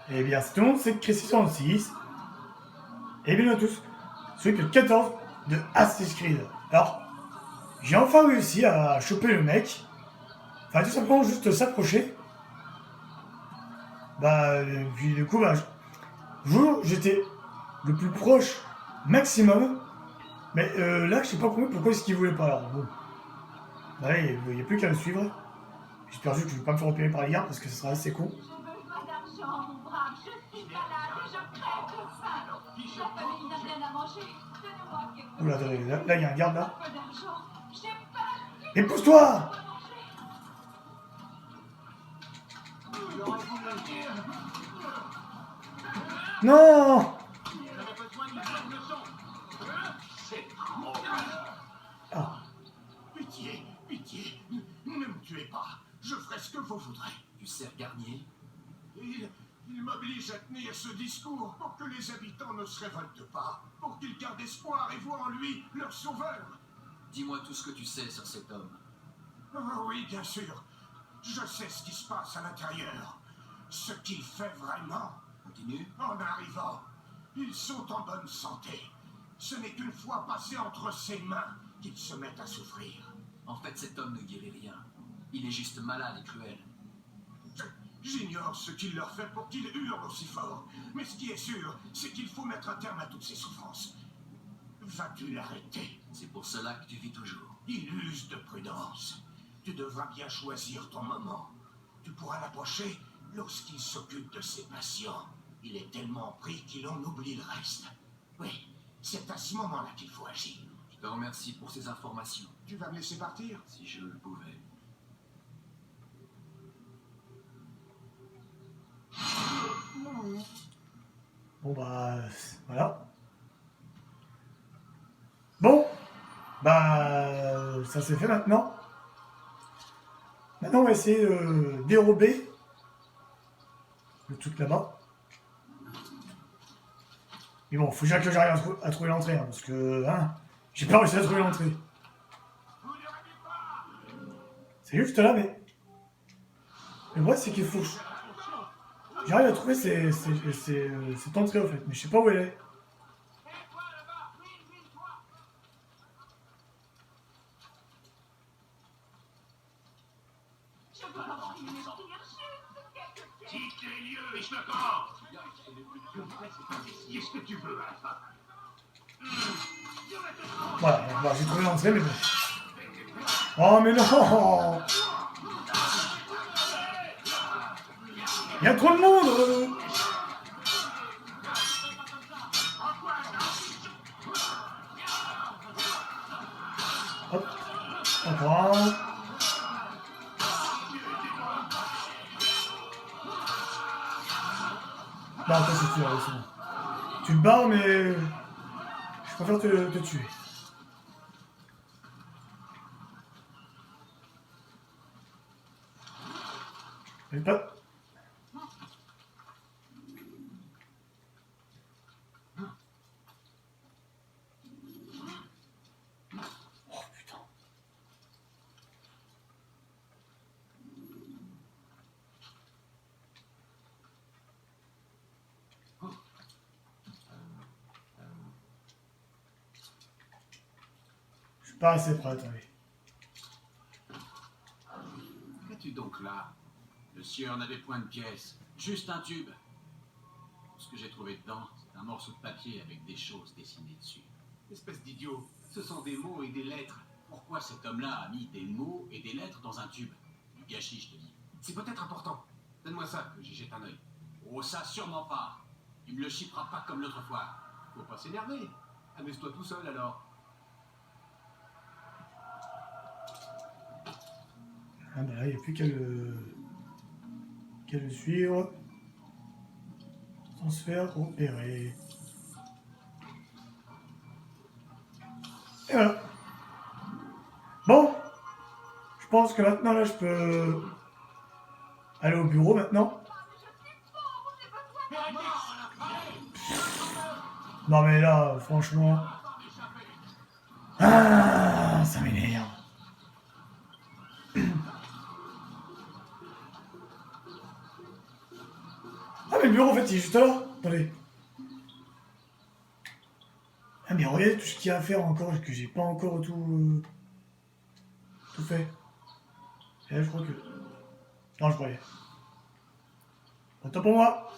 Eh bien, c'est tout le monde, c'est Chris606. Et bienvenue à tous sur l'épisode 14 de Assassin's Creed. Alors, j'ai enfin réussi à choper le mec. Enfin, tout simplement juste s'approcher. Puis du coup, j'étais le plus proche maximum. Mais là, je sais pas pourquoi est-ce qu'il voulait pas. Alors, bon. Bah, il n'y a plus qu'à le suivre. J'espère juste que je vais pas me faire repérer par les gardes parce que ça sera assez con. Oula, attendez, là, il y a un garde là. Et pousse-toi! Non! Ah, Pitié, pitié, ne me tuez pas. Je ferai ce que vous voudrez. Tu sers Garnier? Il m'oblige à tenir ce discours pour que les habitants ne se révoltent pas, pour qu'ils gardent espoir et voient en lui leur sauveur. Dis-moi tout ce que tu sais sur cet homme. Oh oui, bien sûr. Je sais ce qui se passe à l'intérieur. Ce qu'il fait vraiment. Continue. En arrivant, ils sont en bonne santé. Ce n'est qu'une fois passé entre ses mains qu'ils se mettent à souffrir. En fait, cet homme ne guérit rien. Il est juste malade et cruel. J'ignore ce qu'il leur fait pour qu'ils hurlent aussi fort. Mais ce qui est sûr, c'est qu'il faut mettre un terme à toutes ces souffrances. Vas-tu l'arrêter? C'est pour cela que tu vis toujours. Il use de prudence. Tu devras bien choisir ton moment. Tu pourras l'approcher lorsqu'il s'occupe de ses patients. Il est tellement pris qu'il en oublie le reste. Oui, c'est à ce moment-là qu'il faut agir. Je te remercie pour ces informations. Tu vas me laisser partir? Si je le pouvais. bon voilà. Bon, ça c'est fait maintenant. Maintenant, on va essayer de dérober le truc là-bas. Mais bon, faut déjà que j'arrive à trouver l'entrée, hein, parce que j'ai pas réussi à trouver l'entrée. C'est juste là, mais le vrai, c'est qu'il faut que j'arrive à trouver cette entrée, en fait, mais je sais pas où elle est. Quitte les lieux et je te commence. Qu'est-ce que tu veux, Alpha? Voilà, j'ai trouvé l'entrée, mais bon. Oh, mais non! Il y a trop de monde! Hop, encore un. Non, toi c'est tué, c'est bon. Tu te barres, mais je préfère te tuer. Mais pas... Oh putain. Je suis pas assez prêt, attendez. Qu'as-tu donc là? Le sieur n'avait point de pièce, juste un tube. Ce que j'ai trouvé dedans, c'est un morceau de papier avec des choses dessinées dessus. Espèce d'idiot, ce sont des mots et des lettres. Pourquoi cet homme-là a mis des mots et des lettres dans un tube? Du gâchis, je te dis. C'est peut-être important. Donne-moi ça, que j'y jette un œil. Oh, ça, sûrement pas. Tu me le chipperas pas comme l'autre fois. Faut pas s'énerver. Amuse-toi tout seul, alors. Ah bah là, il n'y a plus qu'à le suivre. Transfert opéré. Et voilà. Bon, je pense que maintenant là je peux aller au bureau maintenant. Non mais là, franchement. Ah, ça m'énerve. Ah mais le bureau en fait il est juste là. Attendez. Ah mais regardez tout ce qu'il y a à faire encore, que j'ai pas encore tout fait. Et là je crois que... Non je croyais. Attends pour moi.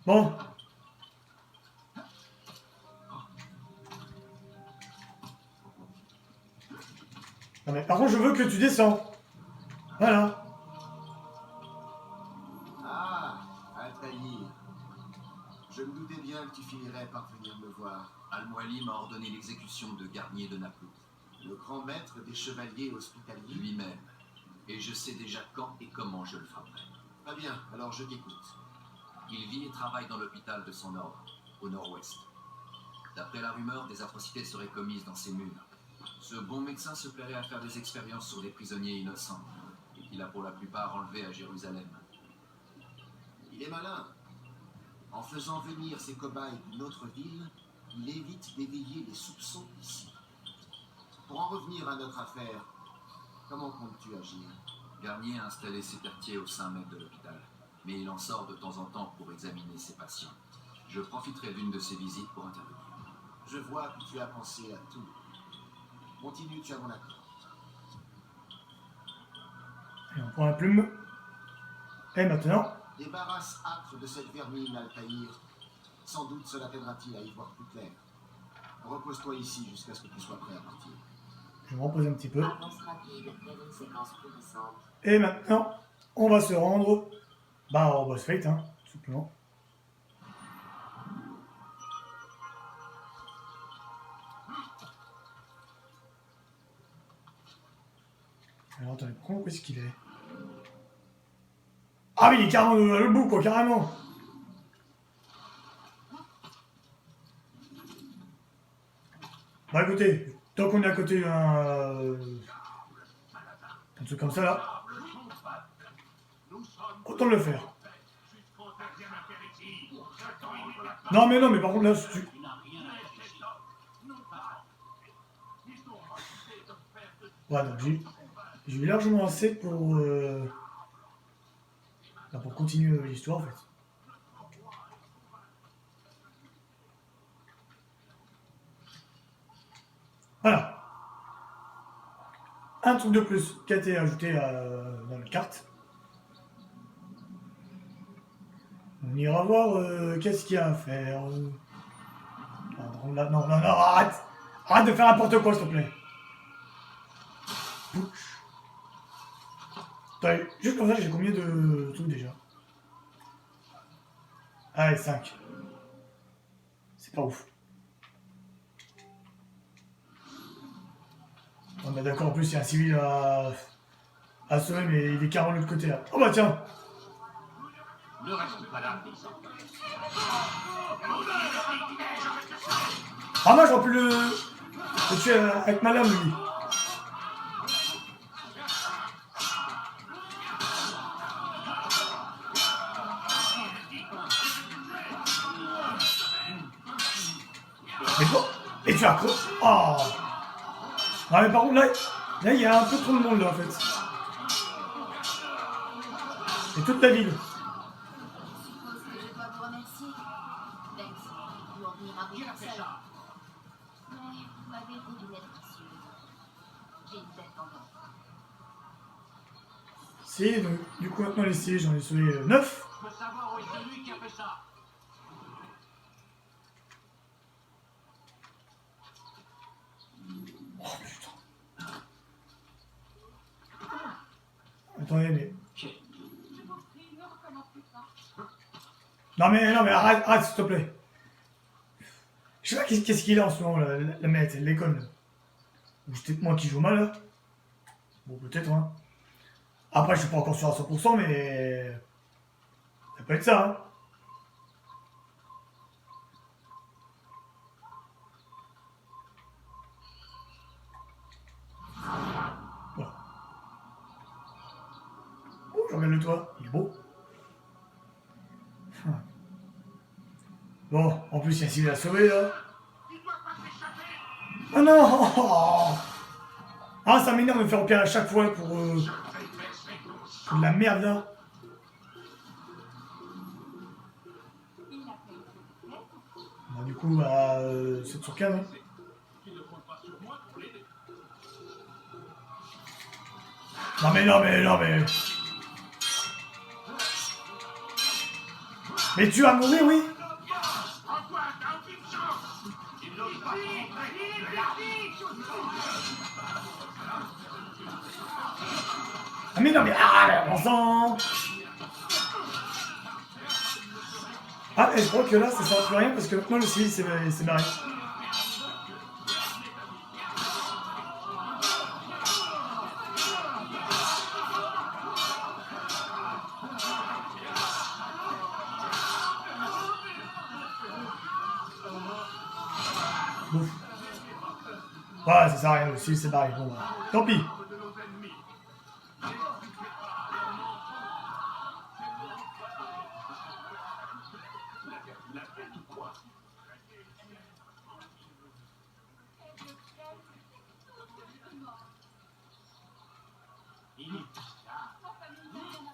Bon. Non mais par contre je veux que tu descends. Voilà. Ah, Altaïr. Je me doutais bien que tu finirais par venir me voir. Al-Muali m'a ordonné l'exécution de Garnier de Naplouse, Le grand maître des chevaliers hospitaliers. lui-même. Et je sais déjà quand et comment je le frapperai. Très bien, alors je t'écoute. Il vit et travaille dans l'hôpital de son ordre, au nord-ouest. D'après la rumeur, des atrocités seraient commises dans ses murs. Ce bon médecin se plairait à faire des expériences sur des prisonniers innocents, et qu'il a pour la plupart enlevés à Jérusalem. Il est malin. En faisant venir ses cobayes d'une autre ville, il évite d'éveiller les soupçons ici. Pour en revenir à notre affaire, comment comptes-tu agir? Garnier a installé ses quartiers au sein même de l'hôpital, mais il en sort de temps en temps pour examiner ses patients. Je profiterai d'une de ses visites pour intervenir. Je vois que tu as pensé à tout. Continue, tu as mon accord. Et on prend la plume. Et maintenant... Débarrasse âpre de cette vermine, Altaïr. Sans doute cela t'aidera-t-il à y voir plus clair. Repose-toi ici jusqu'à ce que tu sois prêt à partir. Je vais me reposer un petit peu. Avance rapide vers une séquence plus récente. Et maintenant, on va se rendre au boss fight, hein, tout simplement. Alors attendez, par contre, où est-ce qu'il est? Ah oui, il est carrément à l'autre bout, quoi, carrément. Bah écoutez, tant qu'on est à côté d'un truc comme ça là, autant le faire. Non mais par contre là, si tu... Ouais, donc j'ai eu largement assez pour continuer l'histoire en fait. Voilà. Un truc de plus qui a été ajouté dans la carte. On ira voir qu'est-ce qu'il y a à faire. Non, arrête. Arrête de faire n'importe quoi, s'il te plaît. Attendez, juste comme ça, j'ai combien de trucs déjà? Allez, 5. C'est pas ouf. On est d'accord, en plus, il y a un civil à sauver, mais il est carrément de l'autre côté là. Oh bah tiens! Ne reste pas là. Ah, moi j'aurais pu le tuer avec ma lame, lui. Mais bon, et tu as cru. Oh! Non mais par contre là il y a un peu trop de monde là en fait. C'est toute la ville. Je suppose que je dois vous remercier. Banks, vous en venir à bout tout seul. Mais vous m'avez été d'une aide précieuse. J'ai une dette en or. Si, donc du coup maintenant les six, j'en ai sauvé 9. Je veux savoir où est celui qui a fait ça. Oh putain. Attendez mais... Non mais arrête s'il te plaît. Je sais pas qu'est-ce qu'il a en ce moment la manette, elle déconne là. Ou c'est peut-être moi qui joue mal là. Bon peut-être hein. Après je suis pas encore sûr à 100% mais... Ça peut être ça hein. Voilà. Oh je regarde le toit, il est beau. Bon, en plus il y a un civil à sauver là. Oh non! Ah ça m'énerve de me faire repérer à chaque fois pour de la merde là. du coup, bah, 7 sur 15. Hein. Non mais, non mais, non mais... Mais tu vas mourir, oui. Ah mais non mais... Ah, bon sang. Ah, et je crois que là, ça sert à plus rien parce que maintenant le civil c'est barré. Ouf. Ouais, ça sert à rien, le civil c'est barré. Bon, bah, tant pis.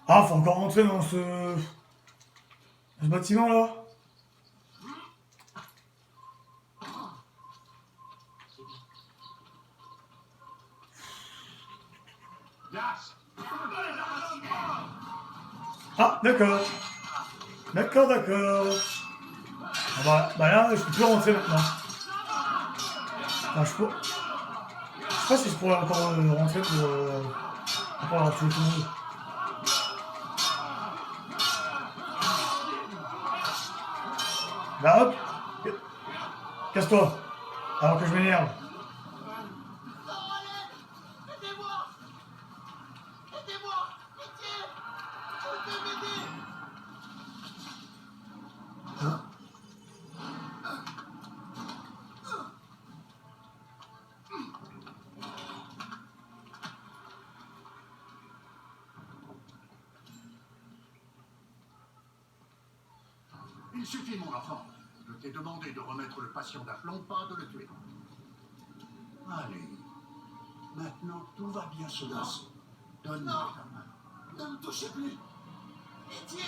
Ah, faut encore rentrer dans ce bâtiment là. Ah, d'accord. D'accord, d'accord. Ah bah là, je peux plus rentrer maintenant. Ah, je sais pas si je pourrais encore rentrer pour avoir tué tout le monde. Bah hop. Casse-toi. Avant que je m'énerve. Aidez-moi! Aidez-moi! Pitié! Vous devez m'aider! Il suffit, mon enfant. Je t'ai demandé de remettre le patient d'aplomb, pas de le tuer. Allez. Maintenant, tout va bien se passer. Donne-moi ta main. Ne me touchez plus! Pitié!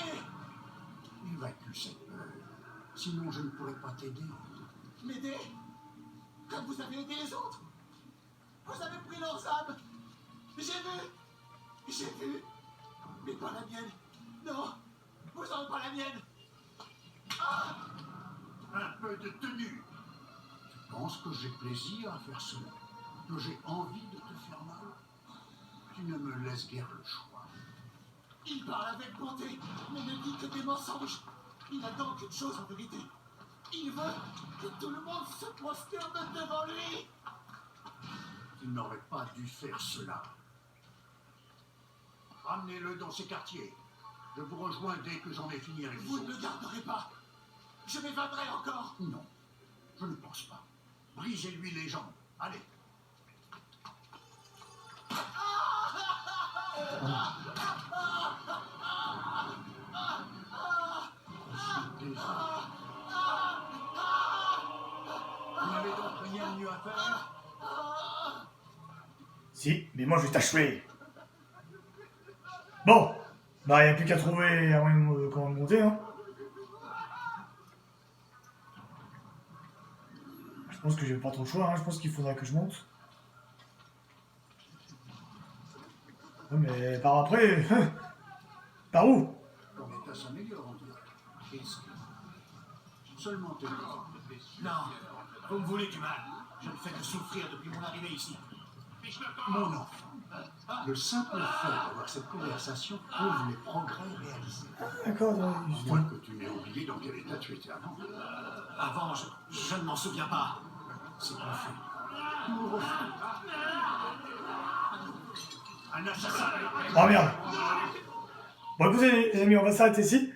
Évacue cette peur. Sinon, je ne pourrai pas t'aider. M'aider? Comme vous avez aidé les autres? Vous avez pris leurs âmes! J'ai vu! Mais pas la mienne! Non! Vous n'aurez pas la mienne! Un peu de tenue. Tu penses que j'ai plaisir à faire cela? Que j'ai envie de te faire mal? Tu ne me laisses guère le choix. Il parle avec bonté, mais ne dit que des mensonges. Il n'attend qu'une chose en vérité. Il veut que tout le monde se prosterne devant lui. Tu n'aurais pas dû faire cela. Ramenez-le dans ces quartiers. Je vous rejoins dès que j'en ai fini avec Vous vous. ne le garderez pas. Je m'évaderai encore. Non, je ne pense pas. Brisez-lui les jambes. Allez. Je suis désolé. Vous n'avez donc rien de mieux à faire? Si, mais moi je vais t'achever. Bon, bah il n'y a plus qu'à trouver un moyen de comment monter. Hein. Je pense que j'ai pas trop le choix. Hein. Je pense qu'il faudra que je monte. Ouais, mais par après, par où? Ton état s'améliore, on dirait. Qu'est-ce que... Seulement tes corps. Non, vous me voulez du mal. Je ne fais que souffrir depuis mon arrivée ici. Mon enfant, le simple fait d'avoir cette conversation prouve les progrès réalisés. D'accord, À moins que tu n'aies oublié dans quel état tu étais avant. Avant, je ne m'en souviens pas. C'est pas fait. Nous le referons. Un assassin. Oh merde. Bon écoutez les amis, on va s'arrêter ici.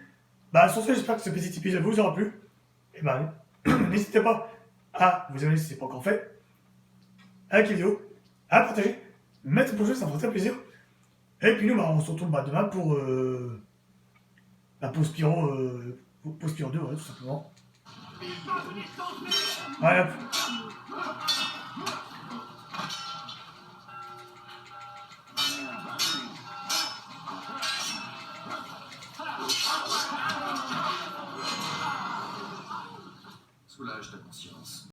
Bah sur ce, j'espère que ce petit épisode vous aura plu. Et bah n'hésitez pas à vous abonner si ce n'est pas encore fait. À liker la vidéo, à partager, mettre un pouce bleu, ça me ferait très plaisir. Et puis nous, bah, on se retrouve demain pour Spyro 2, ouais, tout simplement. Ouais, hop. Soulage ta conscience.